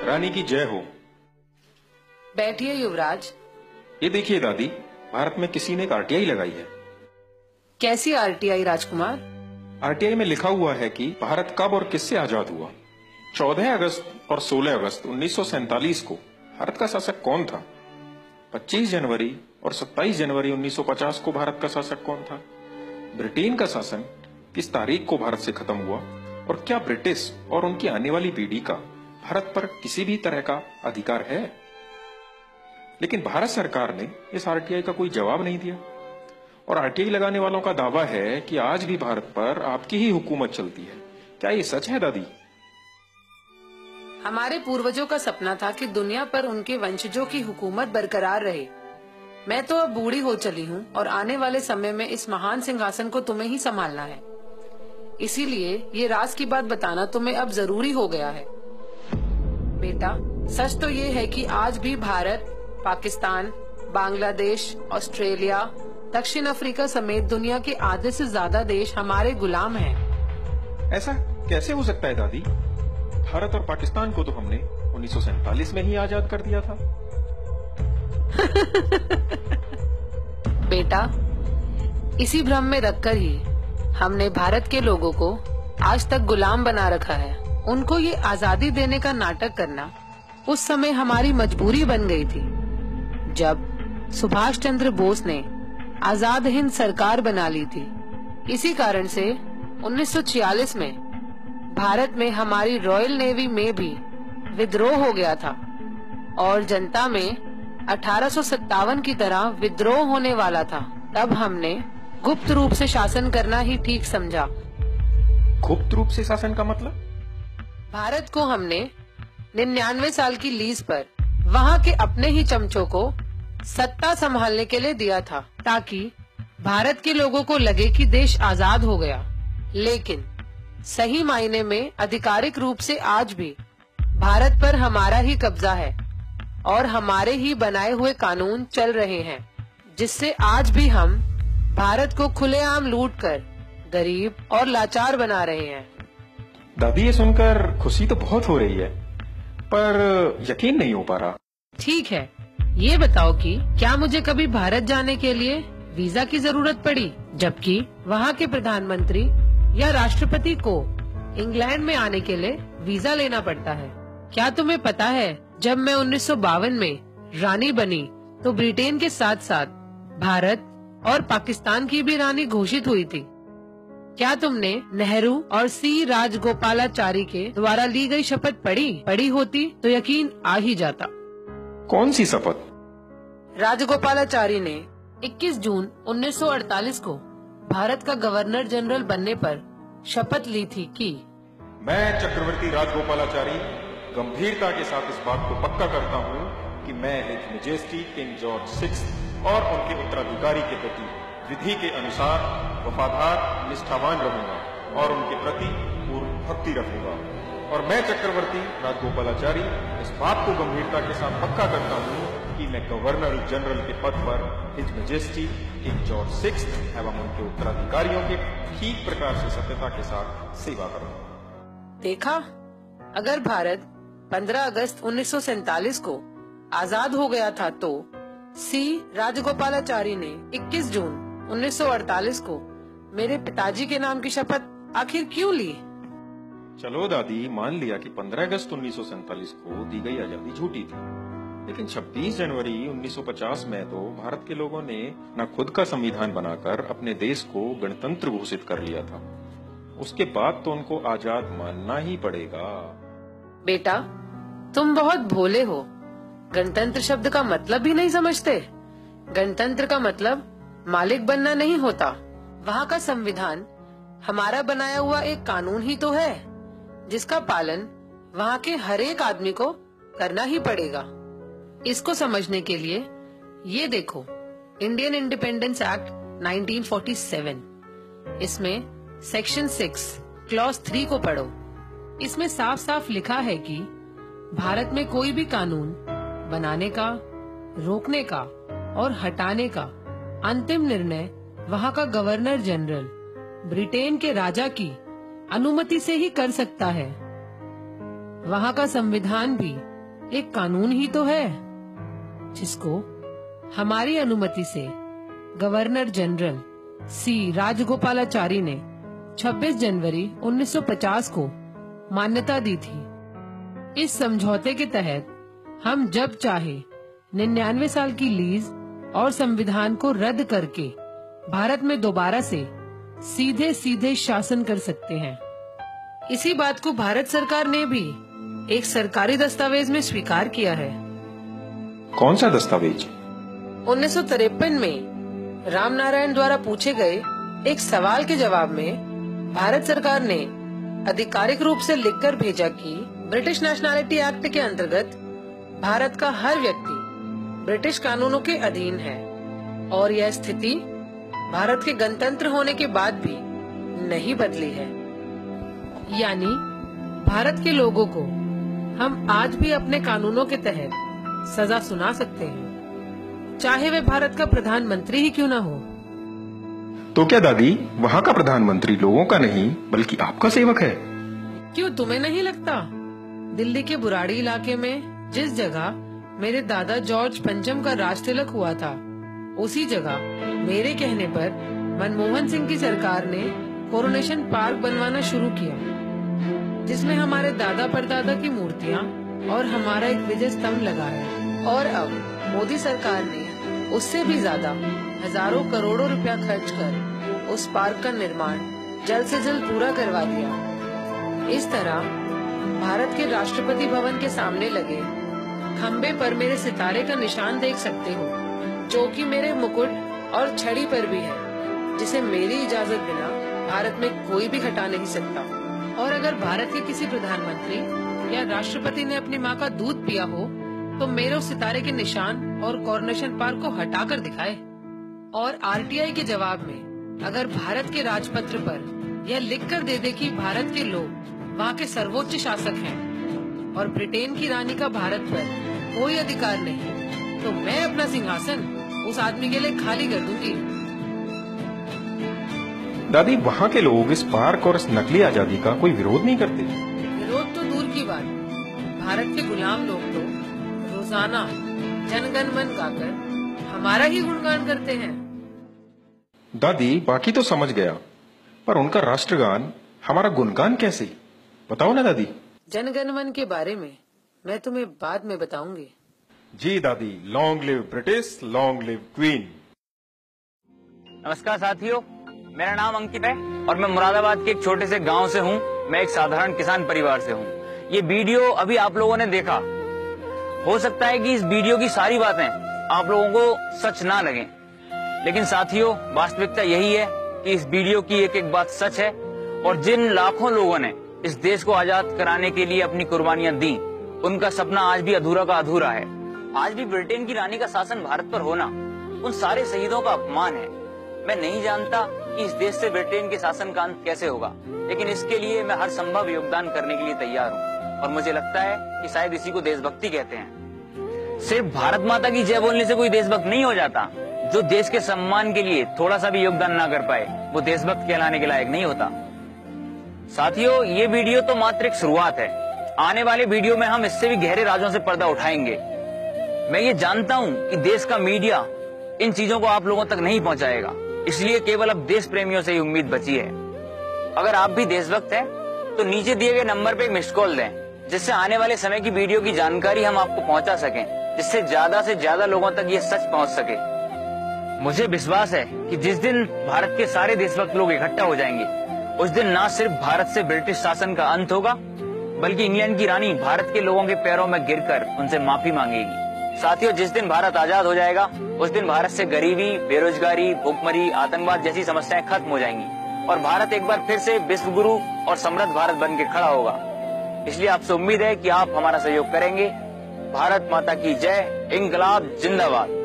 रानी की जय हो। बैठिए युवराज। ये देखिए दादी, भारत में किसी ने एक आरटीआई लगाई है। कैसी आरटीआई राजकुमार? आरटीआई में लिखा हुआ है कि भारत कब और किससे आजाद हुआ। 14 अगस्त और 16 अगस्त 1947 को भारत का शासक कौन था? 25 जनवरी और 27 जनवरी 1950 को भारत का शासक कौन था? ब्रिटेन का शासन किस तारीख को भारत से खत्म हुआ? और क्या ब्रिटिश और उनकी आने वाली पीढ़ी का भारत पर किसी भी तरह का अधिकार है? लेकिन भारत सरकार ने इस आरटीआई का कोई जवाब नहीं दिया और आरटीआई लगाने वालों का दावा है कि आज भी भारत पर आपकी ही हुकूमत चलती है। क्या ये सच है दादी? हमारे पूर्वजों का सपना था कि दुनिया पर उनके वंशजों की हुकूमत बरकरार रहे। मैं तो अब बूढ़ी हो चली हूँ और आने वाले समय में इस महान सिंहासन को तुम्हें ही संभालना है। इसीलिए ये राज की बात बताना तुम्हें अब जरूरी हो गया है। बेटा, सच तो ये है कि आज भी भारत, पाकिस्तान, बांग्लादेश, ऑस्ट्रेलिया, दक्षिण अफ्रीका समेत दुनिया के आधे से ज्यादा देश हमारे गुलाम हैं। ऐसा कैसे हो सकता है दादी? भारत और पाकिस्तान को तो हमने 1947 में ही आजाद कर दिया था। बेटा, इसी भ्रम में रखकर ही हमने भारत के लोगों को आज तक गुलाम बना रखा है। उनको ये आजादी देने का नाटक करना उस समय हमारी मजबूरी बन गई थी, जब सुभाष चंद्र बोस ने आजाद हिंद सरकार बना ली थी। इसी कारण से 1946 में भारत में हमारी रॉयल नेवी में भी विद्रोह हो गया था और जनता में 1857 की तरह विद्रोह होने वाला था। तब हमने गुप्त रूप से शासन करना ही ठीक समझा। गुप्त रूप से शासन का मतलब? भारत को हमने 99 साल की लीज पर वहाँ के अपने ही चमचों को सत्ता संभालने के लिए दिया था, ताकि भारत के लोगों को लगे कि देश आजाद हो गया। लेकिन सही मायने में आधिकारिक रूप से आज भी भारत पर हमारा ही कब्जा है और हमारे ही बनाए हुए कानून चल रहे हैं, जिससे आज भी हम भारत को खुलेआम लूटकर गरीब और लाचार बना रहे हैं। दादी, ये सुनकर खुशी तो बहुत हो रही है, पर यकीन नहीं हो पा रहा। ठीक है, ये बताओ कि क्या मुझे कभी भारत जाने के लिए वीजा की जरूरत पड़ी, जबकि वहाँ के प्रधानमंत्री या राष्ट्रपति को इंग्लैंड में आने के लिए वीजा लेना पड़ता है? क्या तुम्हें पता है, जब मैं 1952 में रानी बनी तो ब्रिटेन के साथ साथ भारत और पाकिस्तान की भी रानी घोषित हुई थी। क्या तुमने नेहरू और सी राजगोपालाचारी के द्वारा ली गई शपथ पढ़ी होती तो यकीन आ ही जाता। कौन सी शपथ? राजगोपालाचारी ने 21 जून 1948 को भारत का गवर्नर जनरल बनने पर शपथ ली थी कि मैं चक्रवर्ती राजगोपालाचारी गंभीरता के साथ इस बात को पक्का करता हूँ कि मैं हिज मैजेस्टी किंग जॉर्ज 6 और उनके उत्तराधिकारी के प्रति विधि के अनुसार वफादार, निष्ठावान रहूंगा और उनके प्रति पूर्ण भक्ति रखूंगा। और मैं चक्रवर्ती राजगोपालाचारी इस बात को गंभीरता के साथ पक्का करता हूँ कि मैं गवर्नर जनरल के पद पर हिज मैजेस्टी किंग जॉर्ज 6 एवं उनके उत्तराधिकारियों के ठीक प्रकार से सत्यता के साथ सेवा करूंगा। देखा, अगर भारत 15 अगस्त 1947 को आजाद हो गया था तो सी राजगोपालाचारी ने 21 जून 1948 को मेरे पिताजी के नाम की शपथ आखिर क्यों ली? चलो दादी, मान लिया कि 15 अगस्त 1947 को दी गई आजादी झूठी थी, लेकिन 26 जनवरी 1950 में तो भारत के लोगों ने न खुद का संविधान बनाकर अपने देश को गणतंत्र घोषित कर लिया था। उसके बाद तो उनको आजाद मानना ही पड़ेगा। बेटा, तुम बहुत भोले हो। गणतंत्र शब्द का मतलब भी नहीं समझते। गणतंत्र का मतलब मालिक बनना नहीं होता। वहाँ का संविधान हमारा बनाया हुआ एक कानून ही तो है, जिसका पालन वहाँ के हर एक आदमी को करना ही पड़ेगा। इसको समझने के लिए ये देखो, इंडियन इंडिपेंडेंस एक्ट 1947, इसमें सेक्शन 6 क्लॉज 3 को पढ़ो। इसमें साफ साफ लिखा है कि भारत में कोई भी कानून बनाने का, रोकने का और हटाने का अंतिम निर्णय वहाँ का गवर्नर जनरल ब्रिटेन के राजा की अनुमति से ही कर सकता है। वहाँ का संविधान भी एक कानून ही तो है जिसको हमारी अनुमति से गवर्नर जनरल सी राजगोपालाचारी ने 26 जनवरी 1950 को मान्यता दी थी। इस समझौते के तहत हम जब चाहे 99 साल की लीज और संविधान को रद्द करके भारत में दोबारा से सीधे सीधे शासन कर सकते हैं। इसी बात को भारत सरकार ने भी एक सरकारी दस्तावेज में स्वीकार किया है। कौन सा दस्तावेज? 1953 में रामनारायण द्वारा पूछे गए एक सवाल के जवाब में भारत सरकार ने आधिकारिक रूप से लिखकर भेजा कि ब्रिटिश नेशनैलिटी एक्ट के अंतर्गत भारत का हर व्यक्ति ब्रिटिश कानूनों के अधीन है और यह स्थिति भारत के गणतंत्र होने के बाद भी नहीं बदली है। यानी भारत के लोगों को हम आज भी अपने कानूनों के तहत सजा सुना सकते हैं, चाहे वे भारत का प्रधानमंत्री ही क्यों ना हो। तो क्या दादी, वहाँ का प्रधानमंत्री लोगों का नहीं बल्कि आपका सेवक है? क्यों तुम्हें नहीं लगता? दिल्ली के बुराड़ी इलाके में जिस जगह मेरे दादा जॉर्ज पंचम का राज तिलक हुआ था, उसी जगह मेरे कहने पर मनमोहन सिंह की सरकार ने कोरोनेशन पार्क बनवाना शुरू किया, जिसमें हमारे दादा परदादा की मूर्तियां और हमारा एक विजय स्तंभ लगा है। और अब मोदी सरकार ने उससे भी ज्यादा हजारों करोड़ों रुपया खर्च कर उस पार्क का निर्माण जल्द से जल्द पूरा करवा दिया। इस तरह भारत के राष्ट्रपति भवन के सामने लगे खम्बे पर मेरे सितारे का निशान देख सकते हो, जो कि मेरे मुकुट और छड़ी पर भी है, जिसे मेरी इजाजत बिना भारत में कोई भी हटा नहीं सकता। और अगर भारत के किसी प्रधानमंत्री या राष्ट्रपति ने अपनी माँ का दूध पिया हो तो मेरे उस सितारे के निशान और कोरोनेशन पार्क को हटा कर दिखाए। और आरटीआई के जवाब में अगर भारत के राजपत्र पर यह लिख कर दे कि भारत के लोग वहाँ के सर्वोच्च शासक हैं और ब्रिटेन की रानी का भारत पर कोई अधिकार नहीं, तो मैं अपना सिंहासन उस आदमी के लिए खाली कर दूंगी। दादी, वहाँ के लोग इस पार्क और इस नकली आजादी का कोई विरोध नहीं करते? विरोध तो दूर की बात, भारत के गुलाम लोग तो रोजाना जनगण मन गाकर हमारा ही गुणगान करते हैं। दादी, बाकी तो समझ गया, पर उनका राष्ट्रगान हमारा गुणगान कैसे? बताओ ना दादी। जनगण मन के बारे में मैं तुम्हें बाद में बताऊंगी। जी दादी, long live British, long live queen. नमस्कार साथियों, मेरा नाम अंकित है और मैं मुरादाबाद के एक छोटे से गांव से हूं। मैं एक साधारण किसान परिवार से हूं। ये वीडियो अभी आप लोगों ने देखा, हो सकता है कि इस वीडियो की सारी बातें आप लोगों को सच ना लगें, लेकिन साथियों वास्तविकता यही है कि इस वीडियो की एक एक बात सच है। और जिन लाखों लोगों ने इस देश को आजाद कराने के लिए अपनी कुर्बानियां दी, उनका सपना आज भी अधूरा का अधूरा है। आज भी ब्रिटेन की रानी का शासन भारत पर होना उन सारे शहीदों का अपमान है। मैं नहीं जानता कि इस देश से ब्रिटेन के शासन का अंत कैसे होगा, लेकिन इसके लिए मैं हर संभव योगदान करने के लिए तैयार हूँ। और मुझे लगता है कि शायद इसी को देशभक्ति कहते हैं। सिर्फ भारत माता की जय बोलने से कोई देशभक्त नहीं हो जाता। जो देश के सम्मान के लिए थोड़ा सा भी योगदान ना कर पाए, वो देशभक्त कहलाने के लायक नहीं होता। साथियों, ये वीडियो तो मात्र एक शुरुआत है। आने वाले वीडियो में हम इससे भी गहरे राजों से पर्दा उठाएंगे। मैं ये जानता हूँ कि देश का मीडिया इन चीजों को आप लोगों तक नहीं पहुँचाएगा, इसलिए केवल अब देश प्रेमियों से ही उम्मीद बची है। अगर आप भी देशभक्त हैं तो नीचे दिए गए नंबर पे एक मिस्ड कॉल दें, जिससे आने वाले समय की वीडियो की जानकारी हम आपको पहुंचा सकें, जिससे ज्यादा से ज्यादा लोगों तक ये सच पहुंच सके। मुझे विश्वास है कि जिस दिन भारत के सारे देशभक्त लोग इकट्ठा हो जाएंगे, उस दिन न सिर्फ भारत से ब्रिटिश शासन का अंत होगा, बल्कि इंग्लैंड की रानी भारत के लोगों के पैरों में गिरकर उनसे माफी मांगेगी। साथियों, जिस दिन भारत आजाद हो जाएगा, उस दिन भारत से गरीबी, बेरोजगारी, भूखमरी, आतंकवाद जैसी समस्याएं खत्म हो जाएंगी और भारत एक बार फिर से विश्व गुरु और समृद्ध भारत बन के खड़ा होगा। इसलिए आपसे उम्मीद है कि आप हमारा सहयोग करेंगे। भारत माता की जय, इंकलाब जिंदाबाद।